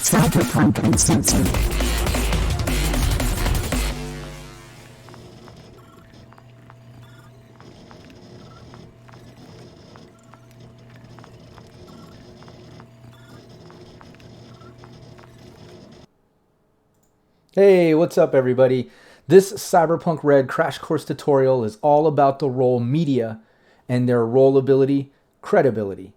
Cyberpunk Uncensored. Hey, what's up everybody? This Cyberpunk Red crash course tutorial is all about the role media and their rollability, credibility.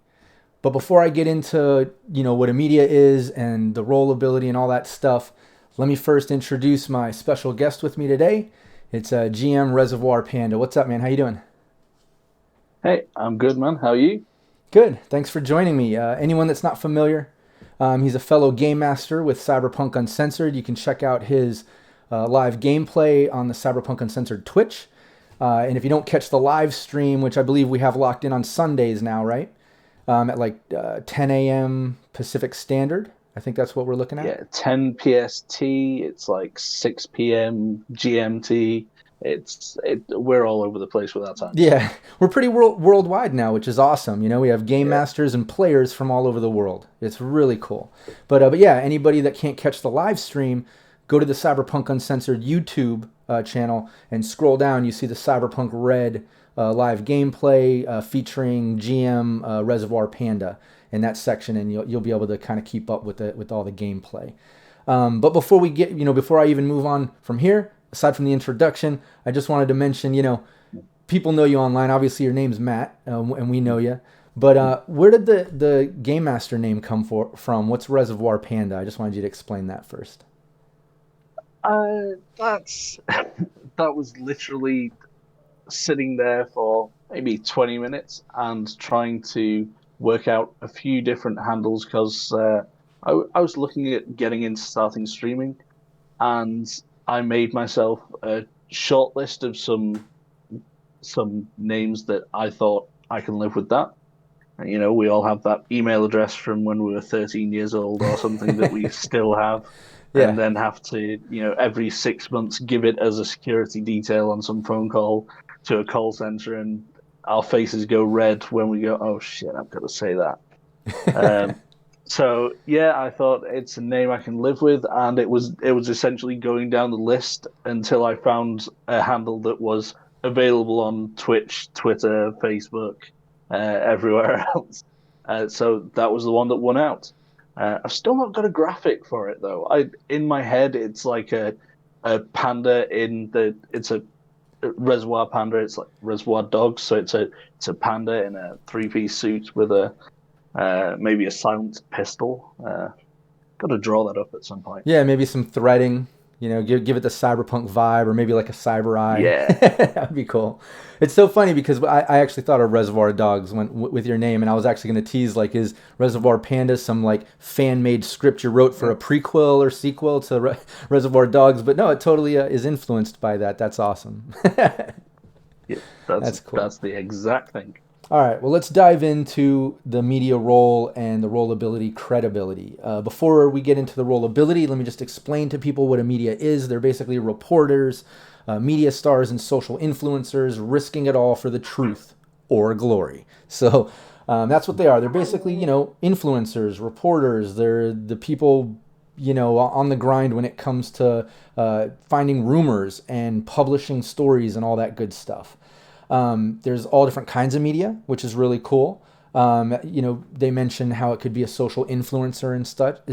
But before I get into, what a media is and the rollability and all that stuff, let me first introduce my special guest with me today. It's GM Reservoir Panda. What's up, man? How you doing? Hey, I'm good, man. How are you? Good. Thanks for joining me. Anyone that's not familiar, he's a fellow game master with Cyberpunk Uncensored. You can check out his live gameplay on the Cyberpunk Uncensored Twitch. And if you don't catch the live stream, which I believe we have locked in on Sundays now, right? At like 10 a.m. Pacific Standard. I think that's what we're looking at. Yeah, 10 PST. It's like 6 p.m. GMT. We're all over the place with our times. Yeah, we're pretty worldwide now, which is awesome. We have game Yeah. masters and players from all over the world. It's really cool. But yeah, anybody that can't catch the live stream, go to the Cyberpunk Uncensored YouTube channel and scroll down. You see the Cyberpunk Red live gameplay featuring GM Reservoir Panda in that section, and you'll be able to kind of keep up with all the gameplay. But before we get, before I even move on from here, aside from the introduction, I just wanted to mention, people know you online. Obviously, your name's Matt, and we know you. But where did the Game Master name come from? What's Reservoir Panda? I just wanted you to explain that first. That's that was literally sitting there for maybe 20 minutes and trying to work out a few different handles because I was looking at getting into starting streaming, and I made myself a short list of some names that I thought I can live with that. And, we all have that email address from when we were 13 years old or something that we still have, and Yeah. then have to, every 6 months give it as a security detail on some phone call to a call center, and our faces go red when we go, oh shit, I've got to say that. Um, so yeah, I thought it's a name I can live with, and it was essentially going down the list until I found a handle that was available on Twitch, Twitter, Facebook, everywhere else. So that was the one that won out. I've still not got a graphic for it though. In my head it's like a panda it's a reservoir panda. It's like reservoir dogs, so it's a panda in a three-piece suit with a maybe a silenced pistol. Got to draw that up at some point. Yeah, maybe some threading. Give it the cyberpunk vibe, or maybe like a cyber eye. Yeah, That'd be cool. It's so funny because I actually thought of Reservoir Dogs with your name, and I was actually going to tease like, is Reservoir Panda some like fan made script you wrote for a prequel or sequel to Reservoir Dogs? But no, it totally is influenced by that. That's awesome. yeah, that's That's cool. that's the exact thing. All right, well, let's dive into the media role and the rollability credibility. Before we get into the rollability, let me just explain to people what a media is. They're basically reporters, media stars, and social influencers risking it all for the truth or glory. So that's what they are. They're basically, influencers, reporters. They're the people, on the grind when it comes to finding rumors and publishing stories and all that good stuff. There's all different kinds of media, which is really cool. They mention how it could be a social influencer and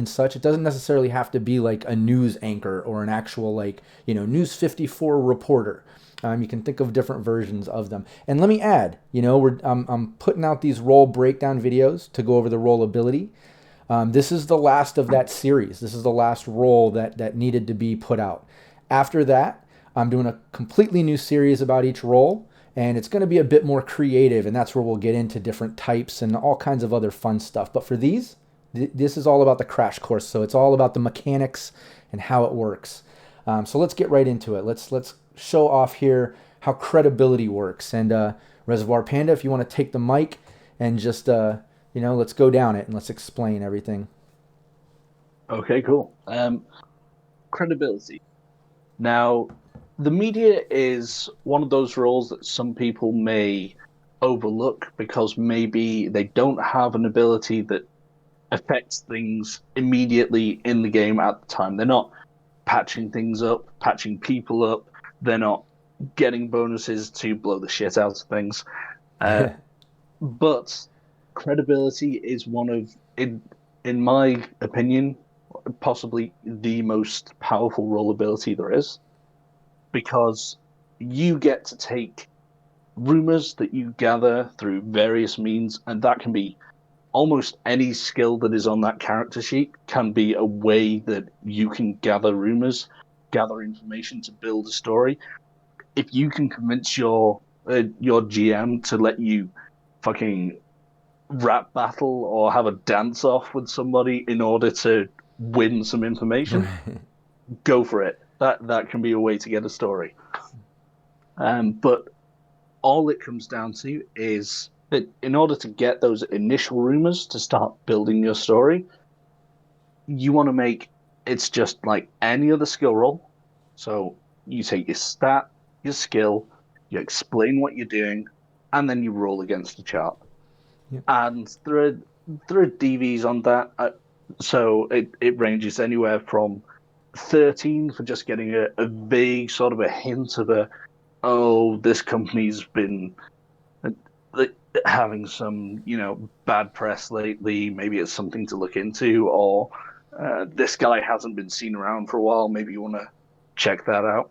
such. It doesn't necessarily have to be like a news anchor or an actual like, News 54 reporter. You can think of different versions of them. And let me add, I'm putting out these role breakdown videos to go over the rollability. This is the last of that series. This is the last role that needed to be put out. After that, I'm doing a completely new series about each role. And it's going to be a bit more creative, and that's where we'll get into different types and all kinds of other fun stuff. But for these, this is all about the crash course. So it's all about the mechanics and how it works. So let's get right into it. Let's show off here how credibility works. And Reservoir Panda, if you want to take the mic and just let's go down it and let's explain everything. Okay, cool. Credibility. Now, the media is one of those roles that some people may overlook because maybe they don't have an ability that affects things immediately in the game at the time. They're not patching things up, patching people up. They're not getting bonuses to blow the shit out of things. But credibility is one of, in my opinion, possibly the most powerful role ability there is, because you get to take rumors that you gather through various means, and that can be almost any skill that is on that character sheet can be a way that you can gather rumors, gather information to build a story. If you can convince your GM to let you fucking rap battle or have a dance off with somebody in order to win some information, go for it. That can be a way to get a story. But all it comes down to is that in order to get those initial rumors to start building your story, you want to make it's just like any other skill roll. So you take your stat, your skill, you explain what you're doing, and then you roll against the chart. Yep. And there are DVs on that. So it ranges anywhere from 13 for just getting a vague sort of a hint of this company's been having some, bad press lately. Maybe it's something to look into, or this guy hasn't been seen around for a while. Maybe you want to check that out.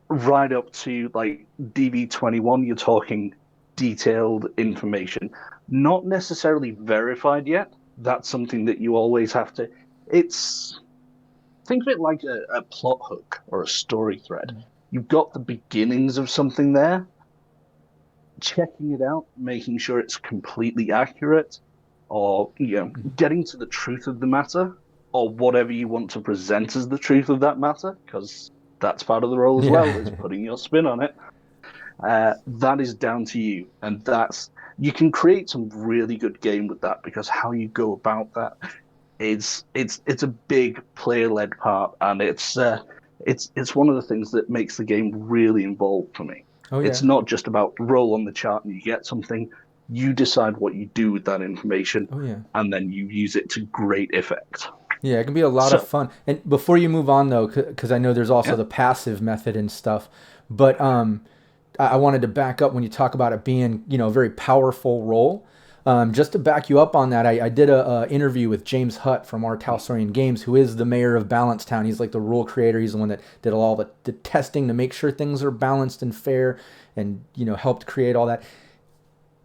Right up to like DV21, you're talking detailed information, not necessarily verified yet. That's something that you always have to. Think of it like a plot hook or a story thread. You've got the beginnings of something there, checking it out, making sure it's completely accurate, or getting to the truth of the matter, or whatever you want to present as the truth of that matter, because that's part of the role as well, is putting your spin on it. That is down to you, and you can create some really good game with that, because how you go about that is it's a big player-led part, and it's one of the things that makes the game really involved for me. Oh, yeah. It's not just about roll on the chart and you get something. You decide what you do with that information, and then you use it to great effect. Yeah, it can be a lot of fun. And before you move on, though, because I know there's also the passive method and stuff, but I wanted to back up when you talk about it being, a very powerful role. Just to back you up on that, I did a interview with James Hutt from our Talsorian Games, who is the mayor of Balancetown. He's like the rule creator. He's the one that did all the testing to make sure things are balanced and fair, and helped create all that.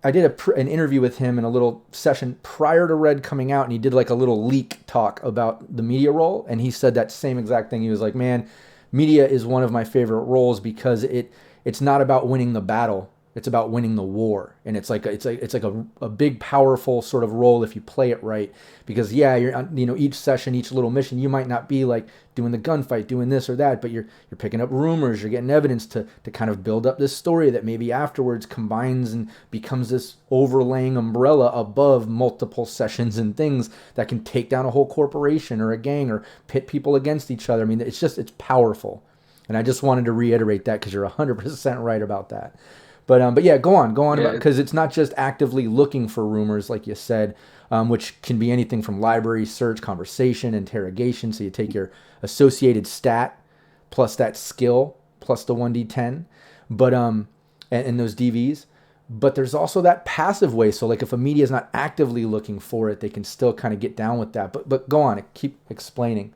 I did an interview with him in a little session prior to Red coming out, and he did like a little leak talk about the media role, and he said that same exact thing. He was like, "Man, media is one of my favorite roles because it's not about winning the battle. It's about winning the war." And it's like a big, powerful sort of role if you play it right. Because you're each session, each little mission, you might not be like doing the gunfight, doing this or that, but you're picking up rumors, you're getting evidence to kind of build up this story that maybe afterwards combines and becomes this overlaying umbrella above multiple sessions and things that can take down a whole corporation or a gang or pit people against each other. I mean, it's powerful. And I just wanted to reiterate that because you're 100% right about that. But yeah, go on because it's not just actively looking for rumors, like you said, which can be anything from library search, conversation, interrogation. So you take your associated stat plus that skill plus the 1d10, but and those DVs. But there's also that passive way. So like if a media is not actively looking for it, they can still kind of get down with that. But go on, keep explaining.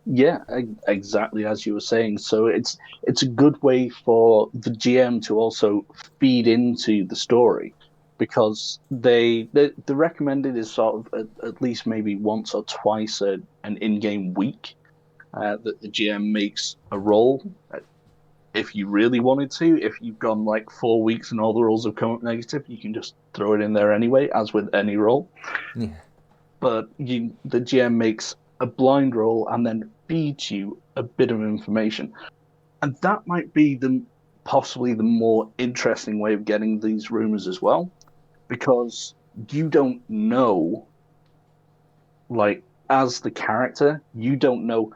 Yeah, exactly as you were saying. So it's a good way for the GM to also feed into the story, because the recommended is sort of at least maybe once or twice an in-game week that the GM makes a roll. If you really wanted to, if you've gone like 4 weeks and all the rolls have come up negative, you can just throw it in there anyway, as with any roll. Yeah. But the GM makes a blind roll and then feeds you a bit of information. And that might be possibly the more interesting way of getting these rumors as well, because you don't know, like, as the character, you don't know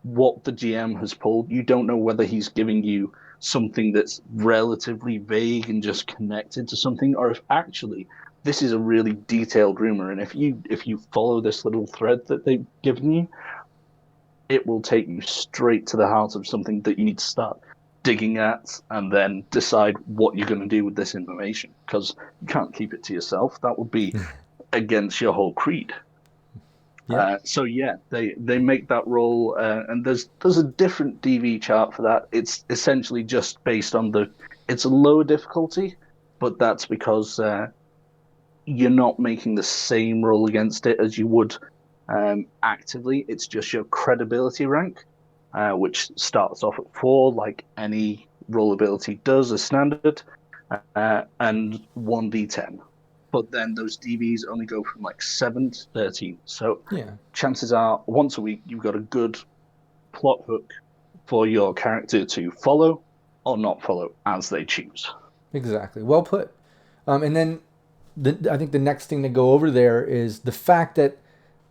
what the GM has pulled. You don't know whether he's giving you something that's relatively vague and just connected to something, or if actually this is a really detailed rumor, and if you follow this little thread that they've given you, it will take you straight to the heart of something that you need to start digging at and then decide what you're going to do with this information, because you can't keep it to yourself. That would be against your whole creed. Yeah. So yeah, they make that role, and there's a different DV chart for that. It's essentially just based on it's a lower difficulty, but that's because you're not making the same roll against it as you would actively. It's just your credibility rank, which starts off at 4, like any roll ability does as standard, and 1d10. But then those DVs only go from like 7 to 13. So Yeah. chances are, once a week, you've got a good plot hook for your character to follow or not follow as they choose. Exactly. Well put. And then I think the next thing to go over there is the fact that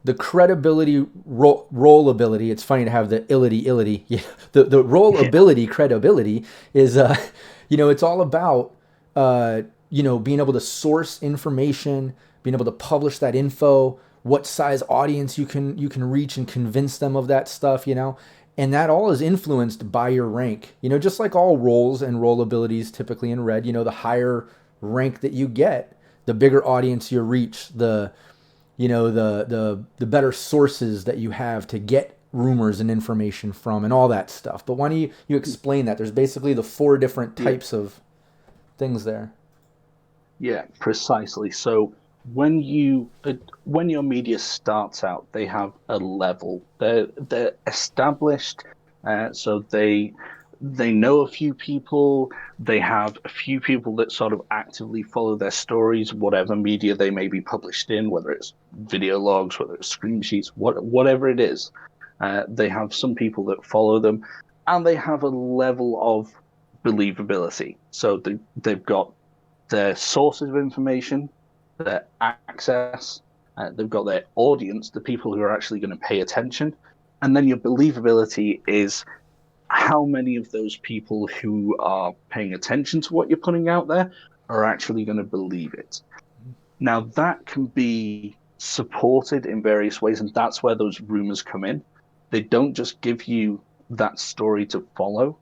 the credibility roll ability. It's funny to have the illity. Yeah, the roll ability credibility is it's all about being able to source information, being able to publish that info, what size audience you can reach and convince them of that stuff, and that all is influenced by your rank. Just like all roles and roll abilities typically in Red, the higher rank that you get, the bigger audience you reach, the better sources that you have to get rumors and information from and all that stuff. But why don't you explain that? There's basically the 4 different types of things there. Yeah, precisely. So when your media starts out, they have a level. They're established, so they know a few people. They have a few people that sort of actively follow their stories, whatever media they may be published in, whether it's video logs, whether it's screen sheets, whatever it is. They have some people that follow them, and they have a level of believability. So they've got their sources of information, their access, they've got their audience, the people who are actually going to pay attention, and then your believability is how many of those people who are paying attention to what you're putting out there are actually going to believe it. Now, that can be supported in various ways, and that's where those rumors come in. They don't just give you that story to follow,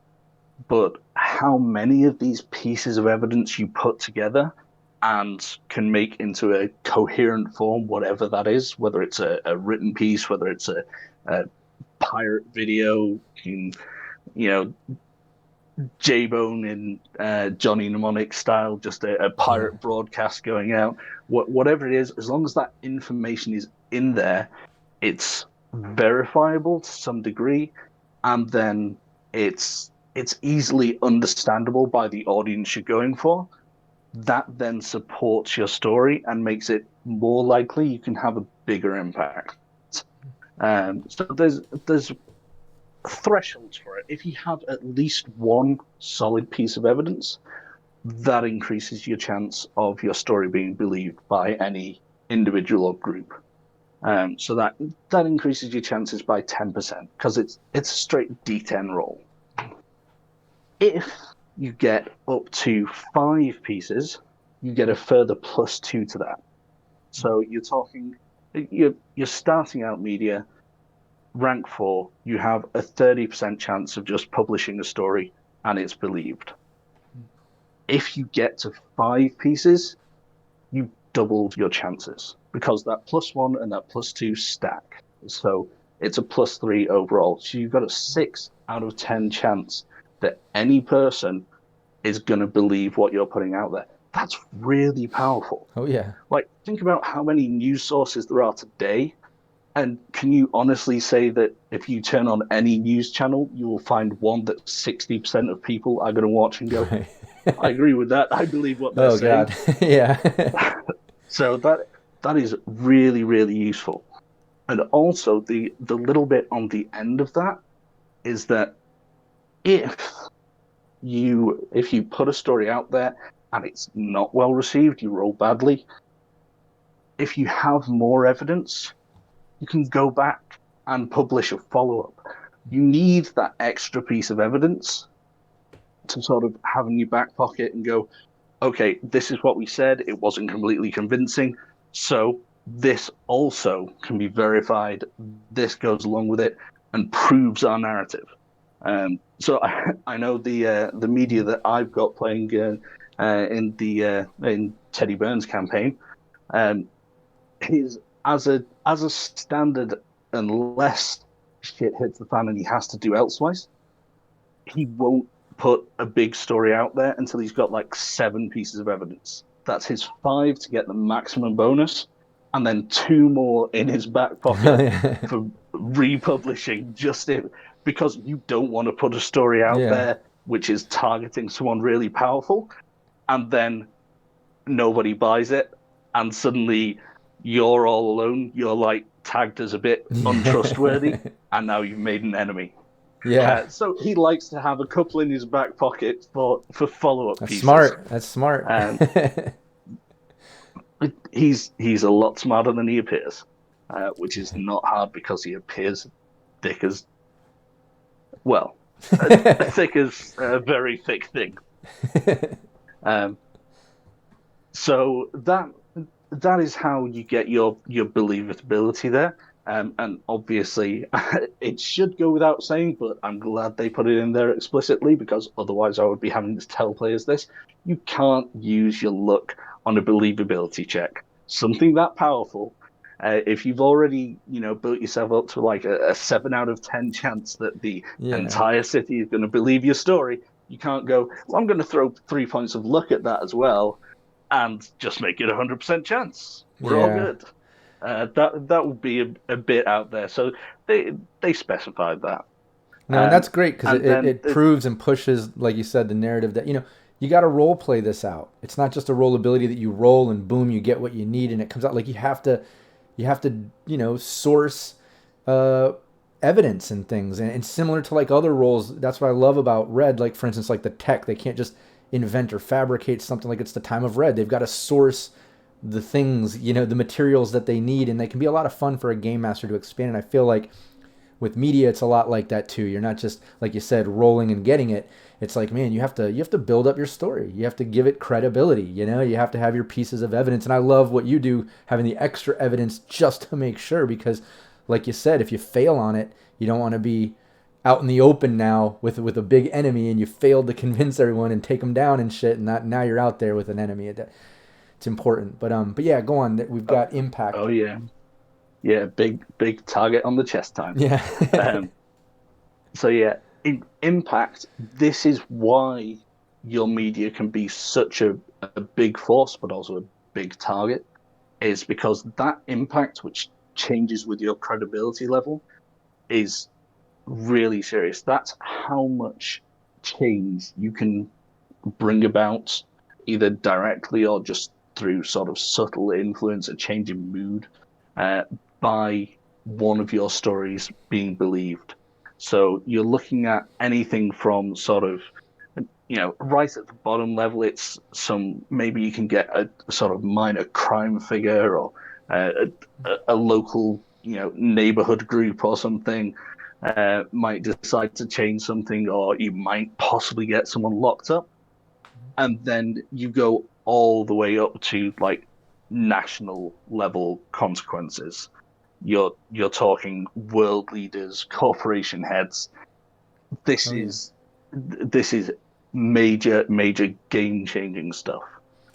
but how many of these pieces of evidence you put together and can make into a coherent form, whatever that is, whether it's a written piece, whether it's a pirate video, J-Bone in Johnny Mnemonic style, just a pirate broadcast going out, whatever it is, as long as that information is in there, it's verifiable to some degree, and then it's easily understandable by the audience you're going for. That then supports your story and makes it more likely you can have a bigger impact. So there's thresholds for it. If you have at least one solid piece of evidence, that increases your chance of your story being believed by any individual or group. So that increases your chances by 10% because it's a straight D10 roll. If you get up to 5 pieces, you get a further +2 to that. So you're starting out media, rank 4, you have a 30% chance of just publishing a story and it's believed. If you get to 5 pieces, you doubled your chances because that +1 and that +2 stack. So it's a +3 overall. So you've got a 6 out of 10 chance that any person is going to believe what you're putting out there. That's really powerful. Oh, yeah. Like, think about how many news sources there are today. And can you honestly say that if you turn on any news channel, you will find one that 60% of people are going to watch and go, right. I agree with that. I believe what they're saying. Oh, God. Yeah. So that is really, really useful. And also the little bit on the end of that is that if you put a story out there and it's not well received, you roll badly. If you have more evidence, you can go back and publish a follow-up. You need that extra piece of evidence to sort of have in your back pocket and go, okay, this is what we said. It wasn't completely convincing. So this also can be verified. This goes along with it and proves our narrative. So I know the media that I've got playing in Teddy Burns' campaign, um, he's as a standard, unless shit hits the fan and he has to do elsewise, he won't put a big story out there until he's got like 7 pieces of evidence. That's his 5 to get the maximum bonus, and then 2 more in his back pocket for republishing, because you don't want to put a story out Yeah. there which is targeting someone really powerful, and then nobody buys it, and suddenly you're all alone. You're like tagged as a bit untrustworthy, and now you've made an enemy. Yeah. So he likes to have a couple in his back pocket for follow-up That's pieces. smart. That's smart. He's a lot smarter than he appears, which is not hard because he appears thick as, well, thick as a very thick thing. So that is how you get your believability there. And obviously, it should go without saying, but I'm glad they put it in there explicitly, because otherwise I would be having to tell players this. You can't use your luck on a believability check. Something that powerful, if you've already, built yourself up to like a 7 out of 10 chance that the entire city is going to believe your story, you can't go, well, I'm going to throw 3 points of luck at that as well, and just make it 100% chance. We're all good. That would be a bit out there. So they specified that. No, and that's great, because it proves and pushes, like you said, the narrative that, you got to role play this out. It's not just a roll ability that you roll and boom, you get what you need and it comes out. Like you have to source evidence and things. And similar to like other roles, that's what I love about Red. Like for instance, like the tech, they can't just invent or fabricate something like it's the time of Red. They've got to source the things, the materials that they need, and they can be a lot of fun for a game master to expand. And I feel like with media, it's a lot like that too. You're not just, like you said, rolling and getting it. It's like, man, you have to build up your story. You have to give it credibility. You have to have your pieces of evidence. And I love what you do, having the extra evidence just to make sure, because like you said, if you fail on it, you don't want to be out in the open now with a big enemy and you failed to convince everyone and take them down and shit, and now you're out there with an enemy. It's important. But yeah, go on. We've got impact. Oh yeah. Yeah, big target on the chest time. Yeah. So yeah, in impact, this is why your media can be such a big force, but also a big target, is because that impact, which changes with your credibility level, is really serious. That's how much change you can bring about, either directly or just through sort of subtle influence, a change in mood, by one of your stories being believed. So you're looking at anything from sort of, right at the bottom level, it's maybe you can get a sort of minor crime figure, or a local, neighborhood group or something might decide to change something, or you might possibly get someone locked up. And then you go all the way up to like national level consequences. You're talking world leaders, corporation heads. This is major game changing stuff.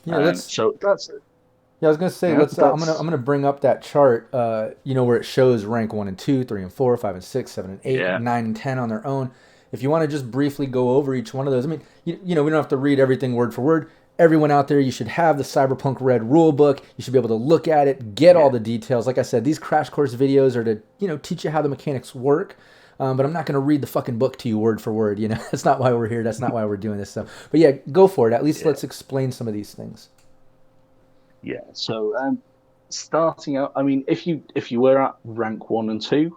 Yeah, so that's it. Yeah, I was gonna say, I'm gonna bring up that chart, where it shows rank 1 and 2, 3 and 4, 5 and 6, 7 and 8, 9 and 10 on their own. If you want to just briefly go over each one of those, I mean, we don't have to read everything word for word. Everyone out there, you should have the Cyberpunk Red rulebook. You should be able to look at it, get all the details. Like I said, these crash course videos are to, teach you how the mechanics work. But I'm not going to read the fucking book to you word for word. That's not why we're here. That's not why we're doing this stuff. But yeah, go for it. At least let's explain some of these things. Yeah. So starting out, I mean, if you were at rank 1 and 2,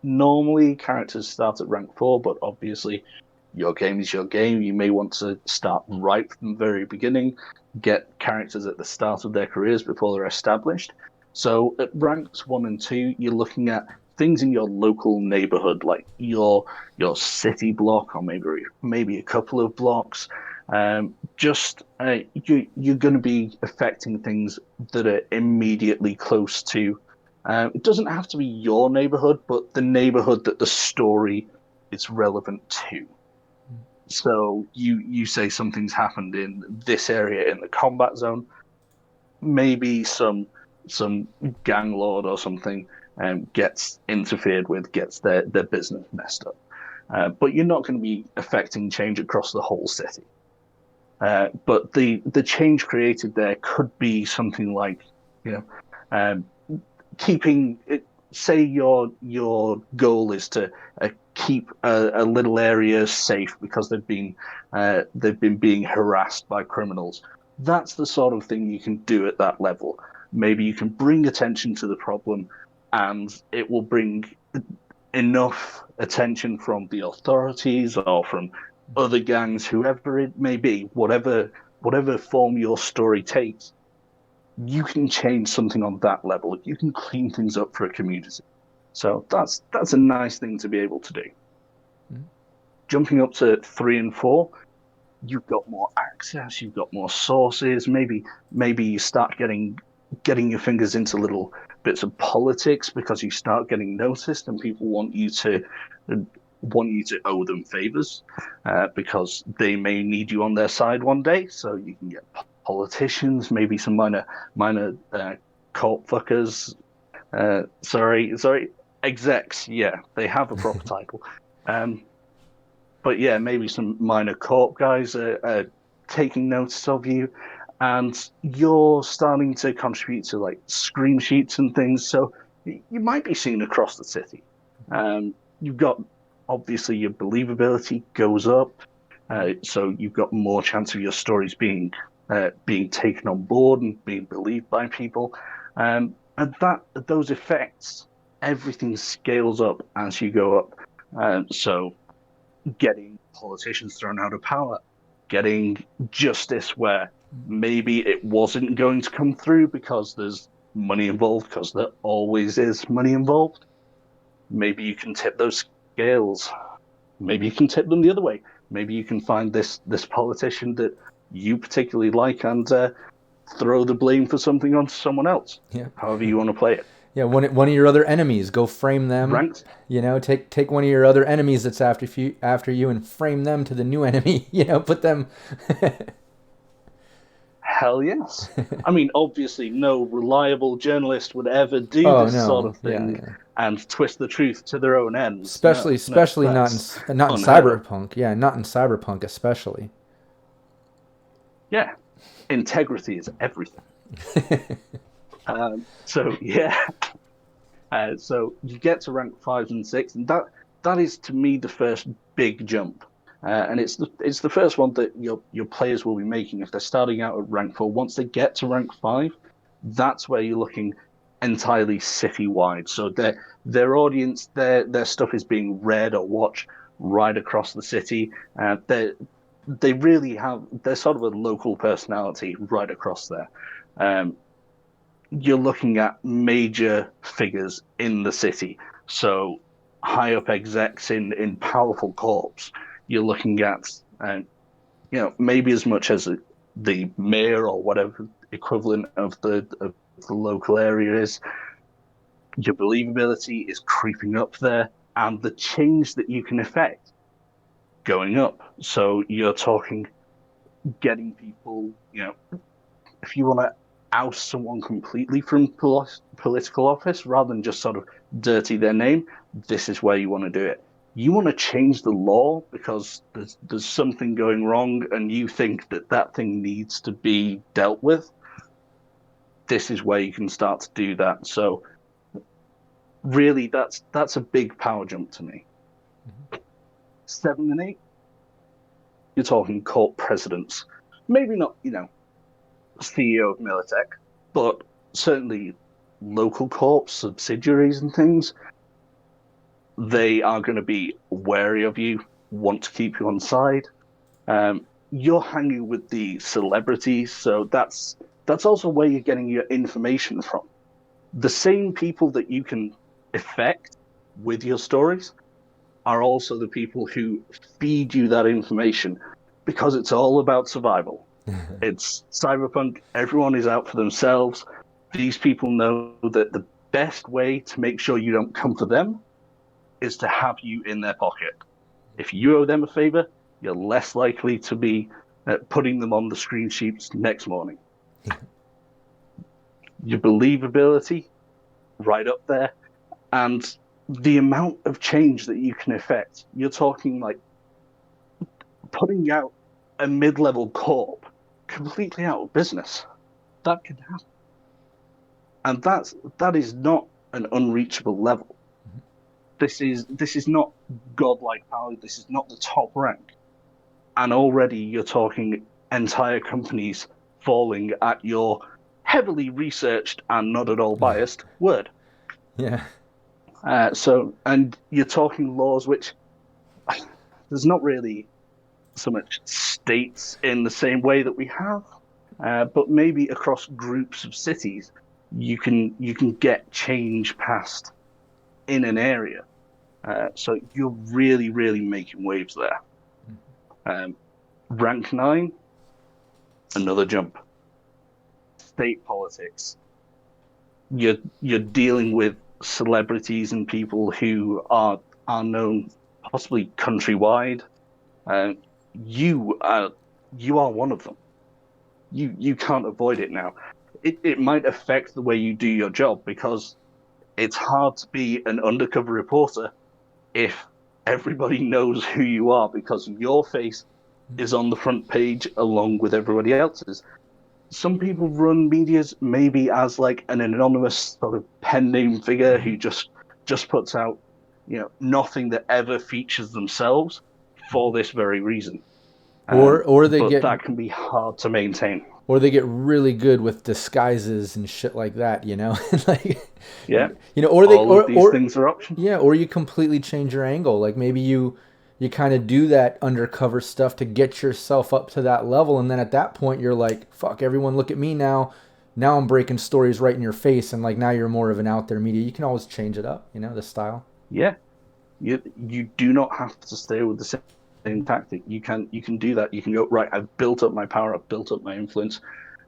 normally characters start at rank 4, but obviously your game is your game. You may want to start right from the very beginning, get characters at the start of their careers before they're established. So at ranks 1 and 2, you're looking at things in your local neighborhood, like your city block, or maybe a couple of blocks. You're going to be affecting things that are immediately close to. It doesn't have to be your neighborhood, but the neighborhood that the story is relevant to. So you say something's happened in this area in the combat zone, maybe some gang lord or something gets interfered with, gets their business messed up. But you're not going to be affecting change across the whole city. But the change created there could be something like, you know, keeping it. Say your goal is to keep a little area safe because they've been being harassed by criminals. That's the sort of thing you can do at that level. Maybe you can bring attention to the problem, and it will bring enough attention from the authorities or from other gangs, whoever it may be, whatever form your story takes, you can change something on that level. You can clean things up for a community. So that's a nice thing to be able to do. Mm-hmm. Jumping up to 3 and 4, you've got more access, you've got more sources. Maybe you start getting your fingers into little bits of politics because you start getting noticed and people want you to owe them favors because they may need you on their side one day. So you can get politicians, maybe some minor cult fuckers. Sorry, execs. Yeah, they have a proper title. But yeah, maybe some minor corp guys are taking notice of you, and you're starting to contribute to like screen sheets and things. So you might be seen across the city. You've got obviously your believability goes up, so you've got more chance of your stories being taken on board and being believed by people, and those effects, everything scales up as you go up. So getting politicians thrown out of power, getting justice where maybe it wasn't going to come through because there's money involved, because there always is money involved. Maybe you can tip those scales. Maybe you can tip them the other way. Maybe you can find this politician that you particularly like and throw the blame for something onto someone else. Yeah. However you want to play it. Yeah, one of your other enemies, go frame them. Ranked. You know, take one of your other enemies that's after you and frame them to the new enemy. You know, put them. Hell yes. I mean, obviously, no reliable journalist would ever do this sort of thing and twist the truth to their own ends. Especially not in Cyberpunk. Yeah, not in Cyberpunk, especially. Yeah, integrity is everything. So you get to rank 5 and 6, and that is to me the first big jump, and it's the first one that your players will be making if they're starting out at rank 4. Once they get to rank 5, that's where you're looking entirely citywide. So their audience, their stuff is being read or watched right across the city. They really they're sort of a local personality right across there. You're looking at major figures in the city. So high up execs in powerful corps. You're looking at, maybe as much as the mayor or whatever equivalent of the local area is. Your believability is creeping up there, and the change that you can affect going up. So you're talking getting people, if you want to oust someone completely from political office rather than just sort of dirty their name, this is where you want to do it. You want to change the law because there's something going wrong and you think that thing needs to be dealt with. This is where you can start to do that. So really, that's a big power jump to me. Mm-hmm. 7 and 8, you're talking corp presidents. Maybe not, CEO of Militech, but certainly local corps, subsidiaries and things. They are going to be wary of you, want to keep you on side. You're hanging with the celebrities, so that's also where you're getting your information from. The same people that you can affect with your stories are also the people who feed you that information. Because it's all about survival. It's cyberpunk. Everyone is out for themselves. These people know that the best way to make sure you don't come for them is to have you in their pocket. If you owe them a favor, you're less likely to be putting them on the screen sheets next morning. Your believability, right up there, and the amount of change that you can effect. You're talking like putting out a mid-level corp completely out of business. That can happen. And that is not an unreachable level. This is not godlike power. This is not the top rank. And already you're talking entire companies falling at your heavily researched and not at all biased word. Yeah. And you're talking laws which there's not really so much states in the same way that we have, but maybe across groups of cities, you can get change passed in an area. So you're really, really making waves there. Rank 9, another jump. State politics. You're dealing with celebrities and people who are known possibly countrywide. You are one of them. You can't avoid it now. It might affect the way you do your job, because it's hard to be an undercover reporter if everybody knows who you are, because your face is on the front page along with everybody else's. Some people run medias maybe as like an anonymous sort of pen name figure who just puts out, nothing that ever features themselves for this very reason. Or they but get that can be hard to maintain. Or they get really good with disguises and shit like that, like, Yeah. Or they all of these things are options. Yeah, or you completely change your angle. Like maybe you kind of do that undercover stuff to get yourself up to that level, and then at that point you're like, fuck, everyone look at me now. Now I'm breaking stories right in your face, and like now you're more of an out there media. You can always change it up, the style. Yeah. You do not have to stay with the same tactic. You can do that. You can go, right, I've built up my power, I've built up my influence.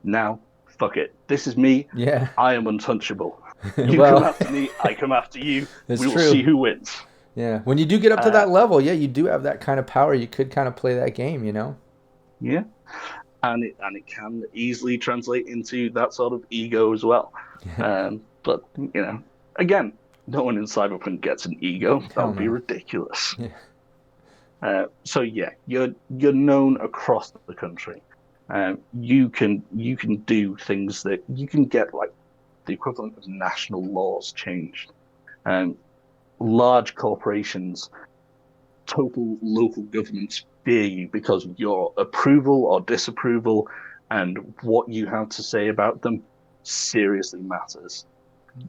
Now, fuck it. This is me. Yeah. I am untouchable. You Well, come after me, I come after you. We will true. see who wins. Yeah. When you do get up to that level, yeah, you do have that kind of power. You could kind of play that game, Yeah. And it can easily translate into that sort of ego as well. But, again, no one in Cyberpunk gets an ego. That would be ridiculous. Yeah. So yeah, you're known across the country. You can do things that you can get like the equivalent of national laws changed. Large corporations, total local governments fear you because of your approval or disapproval, and what you have to say about them seriously matters.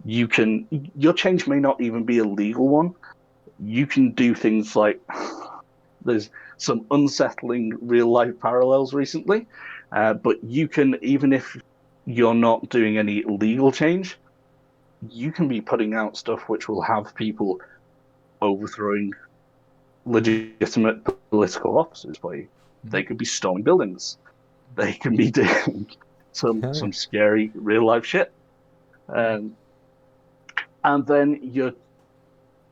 Your change may not even be a legal one. You can do things like, there's some unsettling real life parallels recently, but you can, even if you're not doing any legal change, you can be putting out stuff which will have people overthrowing legitimate political offices for you. They could be storming buildings. They can be doing some scary real life shit. And then your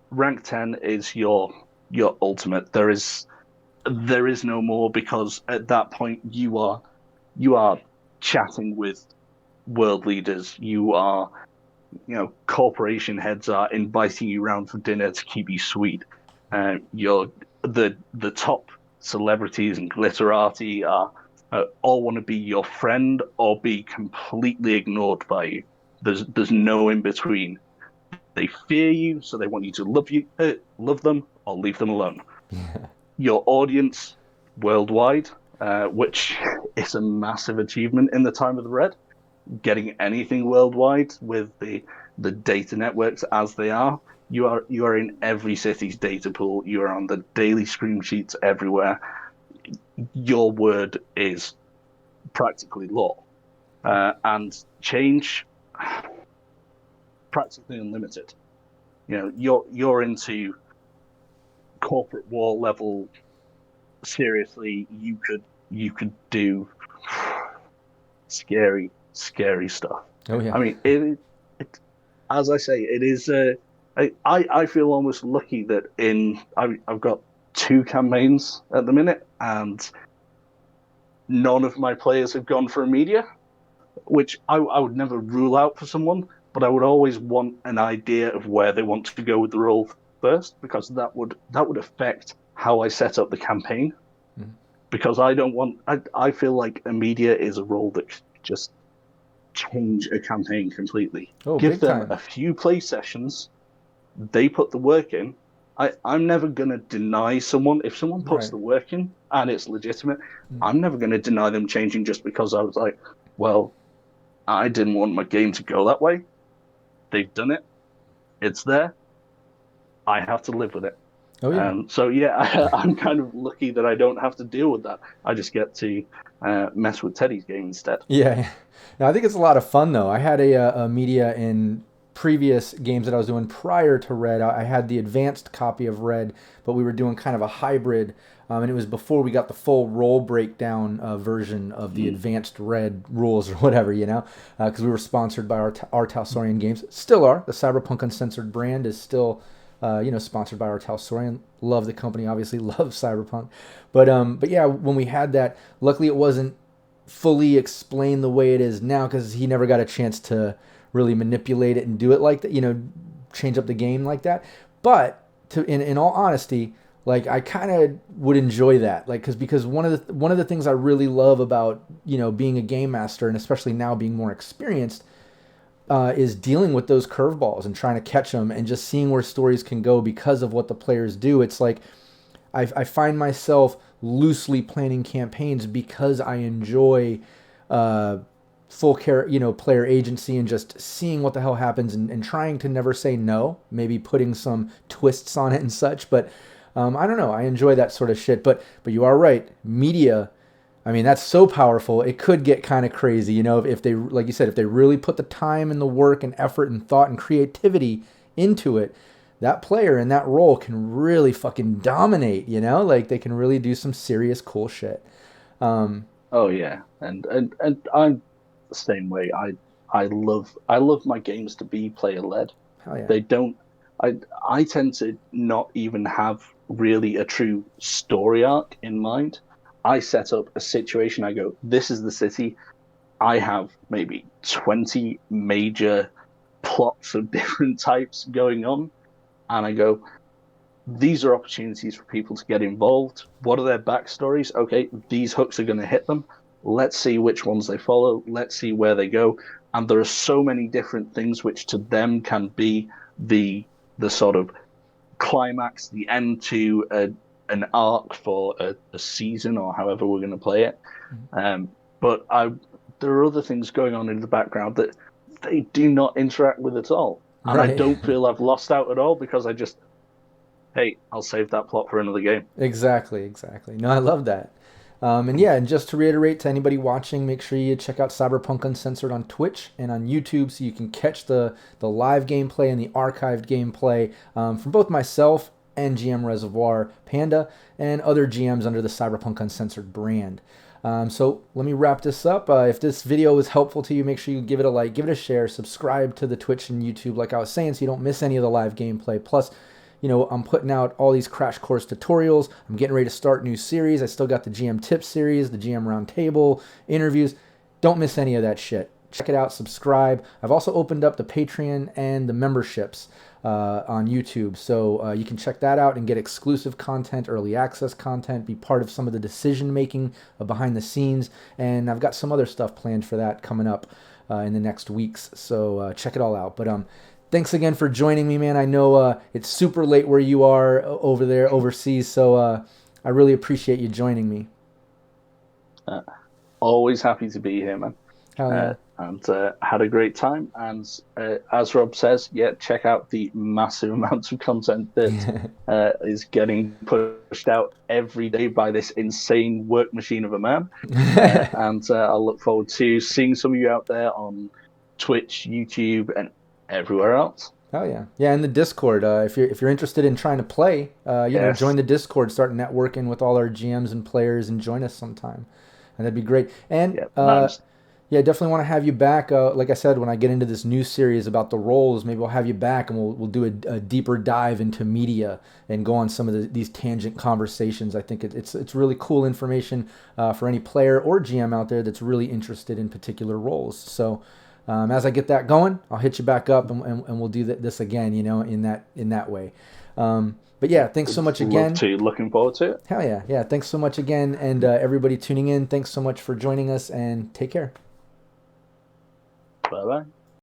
rank 10 is your ultimate. There is no more, because at that point you are chatting with world leaders. You are, corporation heads are inviting you around for dinner to keep you sweet. You're the top celebrities and glitterati are all want to be your friend or be completely ignored by you. There's no in between. They fear you, so they want you to love them, or leave them alone. Yeah. Your audience worldwide, which is a massive achievement in the time of the Red. Getting anything worldwide with the data networks as they are, you are in every city's data pool. You are on the daily screen sheets everywhere. Your word is practically law, and change practically unlimited. You're into corporate war level seriously, you could do scary, scary stuff. Oh yeah. I mean, it as I say, it is. I feel almost lucky that I've got two campaigns at the minute, and none of my players have gone for a media, which I would never rule out for someone, but I would always want an idea of where they want to go with the role first, because that would affect how I set up the campaign. Mhm. Because I don't want. I feel like a media is a role that could just change a campaign completely. Oh, Give big them time. a few play sessions, they put the work in. I'm never going to deny someone, if someone puts Right. the work in and it's legitimate, Mm. I'm never going to deny them changing just because I was like, well, I didn't want my game to go that way. They've done it. It's there. I have to live with it. Oh yeah. So yeah, I'm kind of lucky that I don't have to deal with that. I just get to mess with Teddy's game instead. Yeah, yeah. No, I think it's a lot of fun though. I had a media in previous games that I was doing prior to Red. I had the advanced copy of Red, but we were doing kind of a hybrid, and it was before we got the full role breakdown version of the Mm. advanced Red rules or whatever, because we were sponsored by our Talsorian Games. Still are. The Cyberpunk Uncensored brand is still sponsored by our Talsorian. Love the company, obviously. Love Cyberpunk, but yeah, when we had that, luckily it wasn't fully explain the way it is now because he never got a chance to really manipulate it and do it like that, change up the game like that. But in all honesty, like I kind of would enjoy that, like because one of the things I really love about being a game master and especially now being more experienced is dealing with those curveballs and trying to catch them and just seeing where stories can go because of what the players do. It's like I find myself loosely planning campaigns because I enjoy player agency and just seeing what the hell happens and trying to never say no, maybe putting some twists on it and such. But I don't know. I enjoy that sort of shit. But you are right. Media, I mean, that's so powerful. It could get kind of crazy, if they, like you said, if they really put the time and the work and effort and thought and creativity into it, that player in that role can really fucking dominate, like they can really do some serious cool shit. Um, Oh yeah, and I'm the same way. I love my games to be player led. Hell yeah. They don't. I I tend to not even have really a true story arc in mind. I set up a situation. I go, this is the city. I have maybe 20 major plots of different types going on, and I go, these are opportunities for people to get involved. What are their backstories? Okay, these hooks are going to hit them. Let's see which ones they follow. Let's see where they go. And there are so many different things which to them can be the sort of climax, the end to an arc for a season or however we're going to play it. Um, but there are other things going on in the background that they do not interact with at all. And I Right. don't feel I've lost out at all because hey, I'll save that plot for another game. Exactly, exactly. No, I love that. And yeah, and just to reiterate to anybody watching, make sure you check out Cyberpunk Uncensored on Twitch and on YouTube so you can catch the live gameplay and the archived gameplay from both myself and GM Reservoir Panda and other GMs under the Cyberpunk Uncensored brand. So let me wrap this up. If this video was helpful to you, make sure you give it a like, give it a share, subscribe to the Twitch and YouTube like I was saying so you don't miss any of the live gameplay. Plus, I'm putting out all these crash course tutorials. I'm getting ready to start new series. I still got the GM Tips series, the GM Roundtable, interviews. Don't miss any of that shit. Check it out, subscribe. I've also opened up the Patreon and the memberships on YouTube. So you can check that out and get exclusive content, early access content, be part of some of the decision making behind the scenes. And I've got some other stuff planned for that coming up in the next weeks. So check it all out. But thanks again for joining me, man. I know it's super late where you are over there overseas, so I really appreciate you joining me. Uh, Always happy to be here, man. Hell yeah. And had a great time. And as Rob says, yeah, check out the massive amounts of content that is getting pushed out every day by this insane work machine of a man. And I'll look forward to seeing some of you out there on Twitch, YouTube, and everywhere else. Oh yeah, yeah. And the Discord. If you're interested in trying to play, Yes. join the Discord, start networking with all our GMs and players, and join us sometime, and that'd be great. And Yeah. Nice. yeah, definitely want to have you back. Like I said, when I get into this new series about the roles, maybe we'll have you back and we'll do a deeper dive into media and go on some of these tangent conversations. I think it's really cool information for any player or GM out there that's really interested in particular roles. So as I get that going, I'll hit you back up and we'll do this again. In that way. But yeah, thanks so much Love again. to. Looking forward to it. Hell yeah, yeah. Thanks so much again, and everybody tuning in. Thanks so much for joining us, and take care. Bye bye.